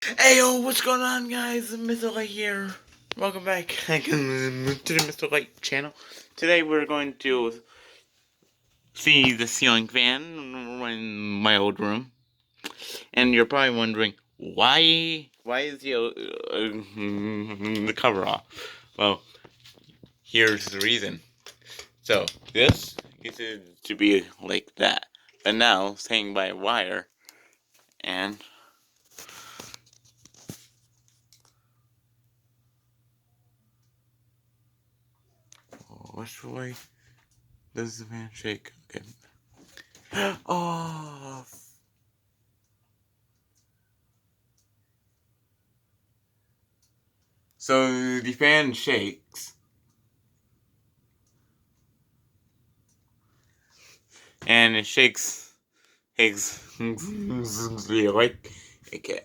Hey yo, what's going on, guys? Mr. Light here. Welcome back to the Mr. Light channel. Today we're going to see the ceiling fan in my old room, and you're probably wondering why is the cover off? Well, here's the reason. So this used to be like that, but now it's hanging by a wire, and which way does the fan shake? Okay. Oh, so the fan shakes, and it shakes like okay.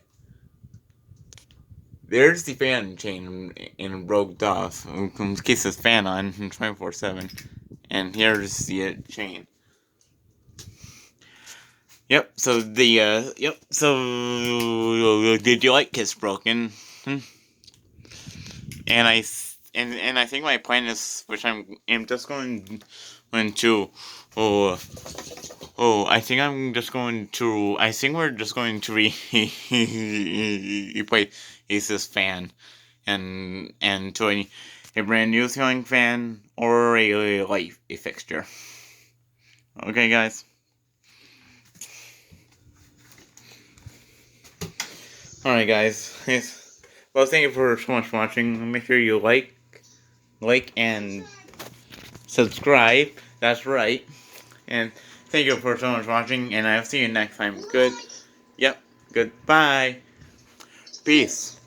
There's the fan chain and it broke off. In case this fan on 24/7, and here's the chain. Yep. So yep. So did you like Kiss Broken? Hmm. And I think my plan is, which I'm just going to, oh I think I'm just going to, I think we're just going to replace this fan and to a brand new ceiling fan or a light a fixture. Okay, guys. All right, guys. Yes. Well, thank you for so much for watching. Make sure you like, and subscribe. That's right. And thank you for so much watching, and I'll see you next time. Yep. Goodbye. Peace.